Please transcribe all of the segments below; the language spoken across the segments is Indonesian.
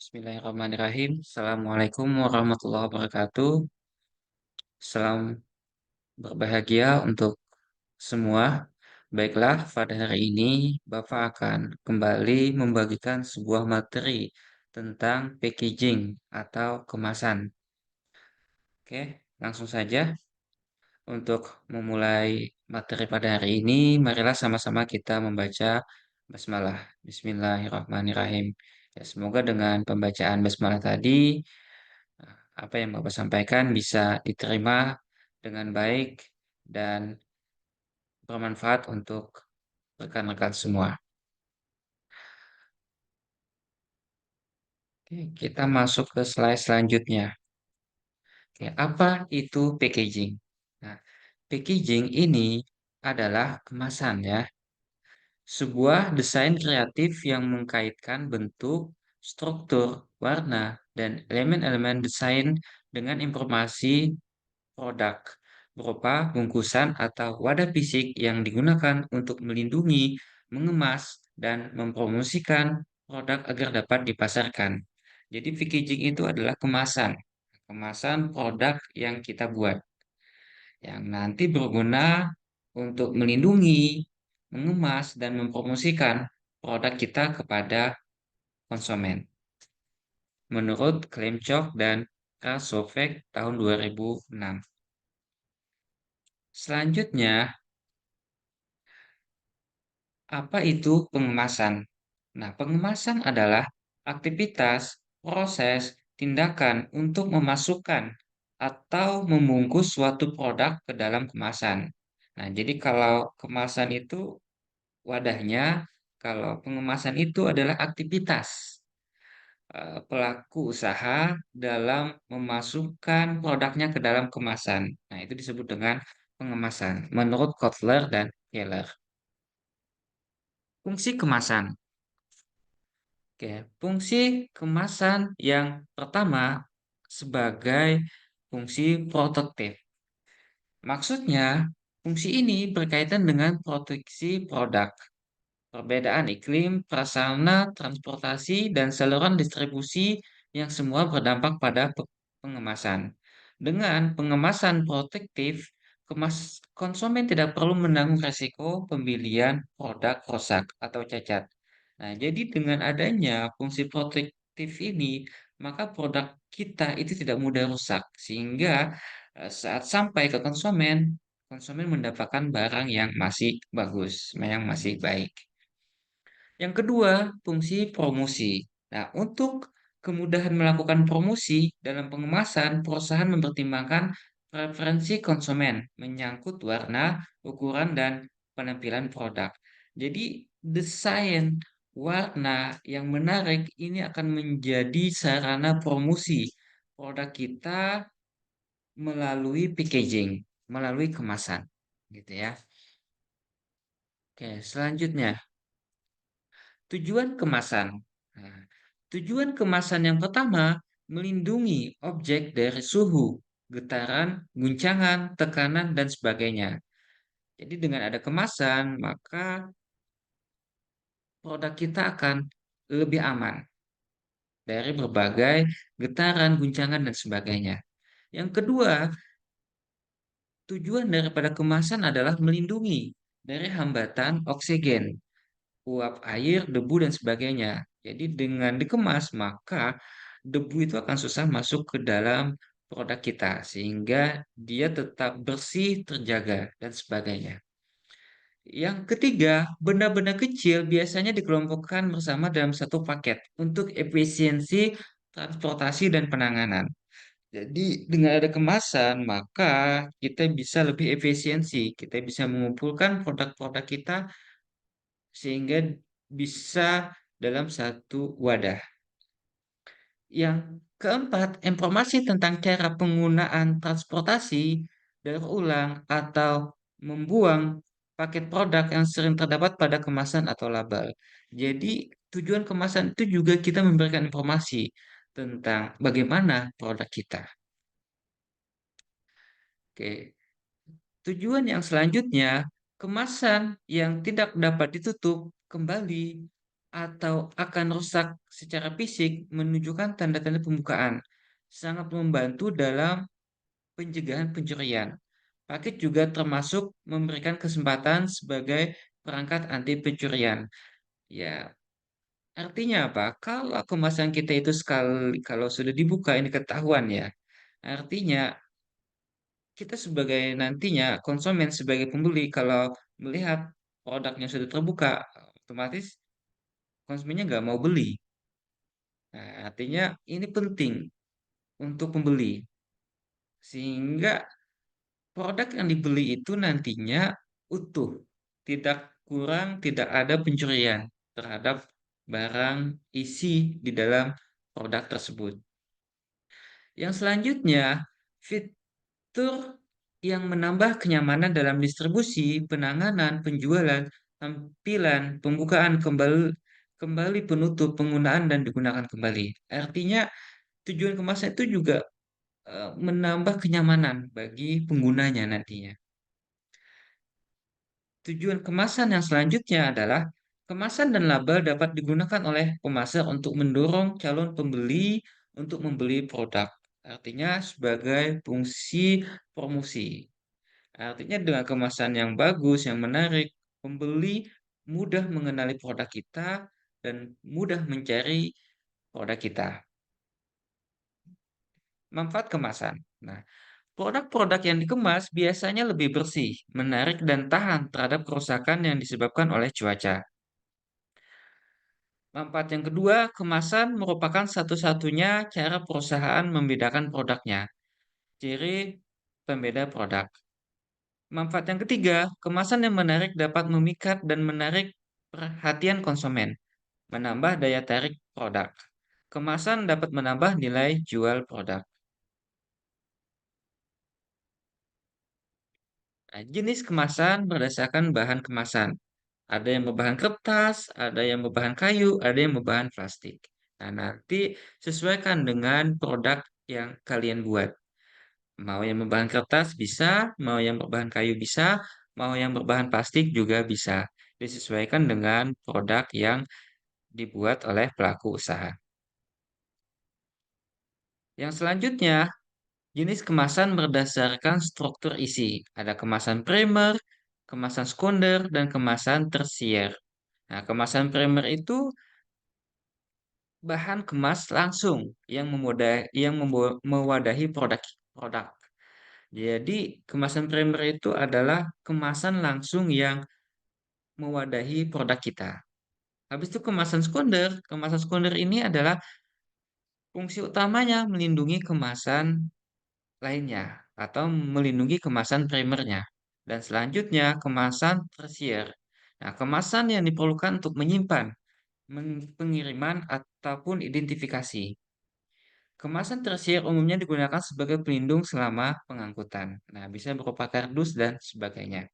Bismillahirrahmanirrahim. Assalamualaikum warahmatullahi wabarakatuh. Salam berbahagia untuk semua. Baiklah, pada hari ini Bapak akan kembali membagikan sebuah materi tentang packaging atau kemasan. Oke, langsung saja. Untuk memulai materi pada hari ini, marilah sama-sama kita membaca basmalah. Bismillahirrahmanirrahim. Ya, semoga dengan pembacaan basmalah tadi apa yang Bapak sampaikan bisa diterima dengan baik dan bermanfaat untuk rekan-rekan semua. Oke, kita masuk ke slide selanjutnya. Oke, apa itu packaging? Nah, packaging ini adalah kemasan ya, sebuah desain kreatif yang mengkaitkan bentuk, struktur, warna, dan elemen-elemen desain dengan informasi produk berupa bungkusan atau wadah fisik yang digunakan untuk melindungi, mengemas, dan mempromosikan produk agar dapat dipasarkan. Jadi packaging itu adalah kemasan, kemasan produk yang kita buat, yang nanti berguna untuk melindungi, mengemas, dan mempromosikan produk kita kepada konsumen. Menurut klaim Cok dan Kasovek tahun 2006. Selanjutnya, apa itu pengemasan? Nah, pengemasan adalah aktivitas, proses, tindakan untuk memasukkan atau membungkus suatu produk ke dalam kemasan. Nah, jadi kalau kemasan itu wadahnya, kalau pengemasan itu adalah aktivitas pelaku usaha dalam memasukkan produknya ke dalam kemasan. Nah, itu disebut dengan pengemasan menurut Kotler dan Keller. Fungsi kemasan. Oke, fungsi kemasan yang pertama sebagai fungsi protektif. Maksudnya, fungsi ini berkaitan dengan proteksi produk, perbedaan iklim, prasarana, transportasi, dan saluran distribusi yang semua berdampak pada pengemasan. Dengan pengemasan protektif, konsumen tidak perlu menanggung resiko pembelian produk rusak atau cacat. Nah, jadi dengan adanya fungsi protektif ini, maka produk kita itu tidak mudah rusak, sehingga saat sampai ke konsumen, konsumen mendapatkan barang yang masih bagus, yang masih baik. Yang kedua, fungsi promosi. Nah, untuk kemudahan melakukan promosi dalam pengemasan, perusahaan mempertimbangkan preferensi konsumen menyangkut warna, ukuran, dan penampilan produk. Jadi, desain warna yang menarik ini akan menjadi sarana promosi produk kita melalui packaging, melalui kemasan, gitu ya. Oke, selanjutnya. Tujuan kemasan. Nah, tujuan kemasan yang pertama, melindungi objek dari suhu, getaran, guncangan, tekanan, dan sebagainya. Jadi dengan ada kemasan, maka produk kita akan lebih aman dari berbagai getaran, guncangan, dan sebagainya. Yang kedua, tujuan daripada kemasan adalah melindungi dari hambatan oksigen, uap air, debu, dan sebagainya. Jadi dengan dikemas, maka debu itu akan susah masuk ke dalam produk kita, sehingga dia tetap bersih, terjaga, dan sebagainya. Yang ketiga, benda-benda kecil biasanya dikelompokkan bersama dalam satu paket untuk efisiensi transportasi dan penanganan. Jadi dengan ada kemasan, maka kita bisa lebih efisiensi. Kita bisa mengumpulkan produk-produk kita sehingga bisa dalam satu wadah. Yang keempat, informasi tentang cara penggunaan transportasi, daur ulang, atau membuang paket produk yang sering terdapat pada kemasan atau label. Jadi, tujuan kemasan itu juga kita memberikan informasi tentang bagaimana produk kita. Oke, tujuan yang selanjutnya, kemasan yang tidak dapat ditutup kembali. atau akan rusak secara fisik menunjukkan tanda-tanda pembukaan. Sangat membantu dalam pencegahan pencurian. Paket juga termasuk memberikan kesempatan sebagai perangkat anti pencurian. Ya, artinya apa? Kalau kemasan kita itu sekali kalau sudah dibuka ini ketahuan ya. Artinya kita sebagai nantinya konsumen sebagai pembeli kalau melihat produknya sudah terbuka, otomatis konsumennya nggak mau beli. Nah, artinya ini penting untuk pembeli sehingga produk yang dibeli itu nantinya utuh, tidak kurang, tidak ada pencurian terhadap barang isi di dalam produk tersebut. Yang selanjutnya, fitur yang menambah kenyamanan dalam distribusi, penanganan, penjualan, tampilan, pembukaan kembali, kembali penutup, penggunaan dan digunakan kembali. Artinya tujuan kemasan itu juga menambah kenyamanan bagi penggunanya nantinya. Tujuan kemasan yang selanjutnya adalah kemasan dan label dapat digunakan oleh pemasar untuk mendorong calon pembeli untuk membeli produk. Artinya sebagai fungsi promosi. Artinya dengan kemasan yang bagus, yang menarik, pembeli mudah mengenali produk kita dan mudah mencari produk kita. Manfaat kemasan. Nah, produk-produk yang dikemas biasanya lebih bersih, menarik, dan tahan terhadap kerusakan yang disebabkan oleh cuaca. Manfaat yang kedua, kemasan merupakan satu-satunya cara perusahaan membedakan produknya. Ciri pembeda produk. Manfaat yang ketiga, kemasan yang menarik dapat memikat dan menarik perhatian konsumen, menambah daya tarik produk. Kemasan dapat menambah nilai jual produk. Nah, jenis kemasan berdasarkan bahan kemasan. Ada yang berbahan kertas, ada yang berbahan kayu, ada yang berbahan plastik. Nah, nanti sesuaikan dengan produk yang kalian buat. Mau yang berbahan kertas bisa, mau yang berbahan kayu bisa, mau yang berbahan plastik juga bisa. Disesuaikan dengan produk yang dibuat oleh pelaku usaha. Yang selanjutnya, jenis kemasan berdasarkan struktur isi. Ada kemasan primer, kemasan sekunder, dan kemasan tersier. Nah, kemasan primer itu bahan kemas langsung yang mewadahi produk. Jadi, kemasan primer itu adalah kemasan langsung yang mewadahi produk kita. Habis itu kemasan sekunder ini adalah fungsi utamanya melindungi kemasan lainnya atau melindungi kemasan primernya. Dan selanjutnya kemasan tersier. Nah, kemasan yang diperlukan untuk menyimpan, pengiriman ataupun identifikasi. Kemasan tersier umumnya digunakan sebagai pelindung selama pengangkutan. Nah, bisa berupa kardus dan sebagainya.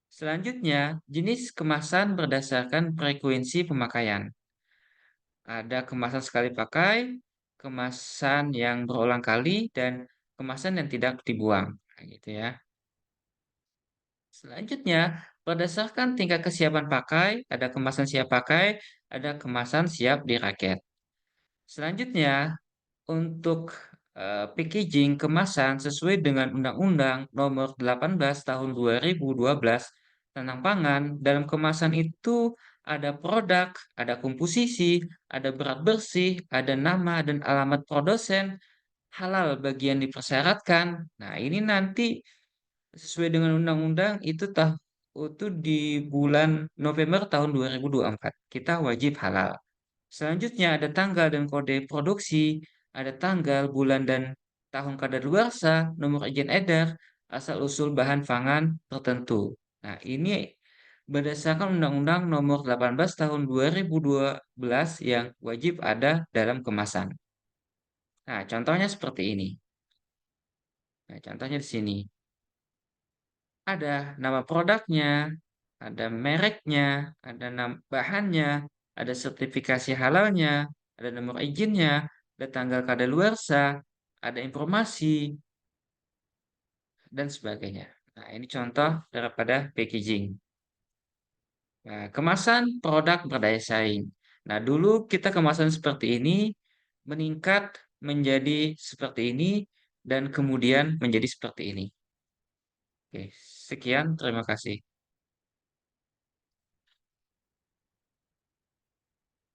Selanjutnya, jenis kemasan berdasarkan frekuensi pemakaian. Ada kemasan sekali pakai, kemasan yang berulang kali, dan kemasan yang tidak dibuang. Nah, gitu ya. Selanjutnya, berdasarkan tingkat kesiapan pakai, ada kemasan siap pakai, ada kemasan siap dirakit. Selanjutnya, untuk packaging kemasan sesuai dengan Undang-Undang Nomor 18 Tahun 2012 tentang pangan, dalam kemasan itu ada produk, ada komposisi, ada berat bersih, ada nama dan alamat produsen, halal bagi yang dipersyaratkan. Nah, ini nanti sesuai dengan undang-undang itu di bulan November tahun 2024. Kita wajib halal. Selanjutnya ada tanggal dan kode produksi, ada tanggal, bulan, dan tahun kadaluarsa, nomor izin edar, asal-usul bahan pangan tertentu. Nah, ini berdasarkan Undang-Undang Nomor 18 Tahun 2012 yang wajib ada dalam kemasan. Nah, contohnya seperti ini. Nah, contohnya di sini. Ada nama produknya, ada mereknya, ada bahannya, ada sertifikasi halalnya, ada nomor izinnya, ada tanggal kadaluarsa, ada informasi, dan sebagainya. Nah, ini contoh daripada packaging. Nah, kemasan produk berdaya saing. Nah, dulu kita kemasan seperti ini meningkat menjadi seperti ini dan kemudian menjadi seperti ini. Oke, sekian, terima kasih.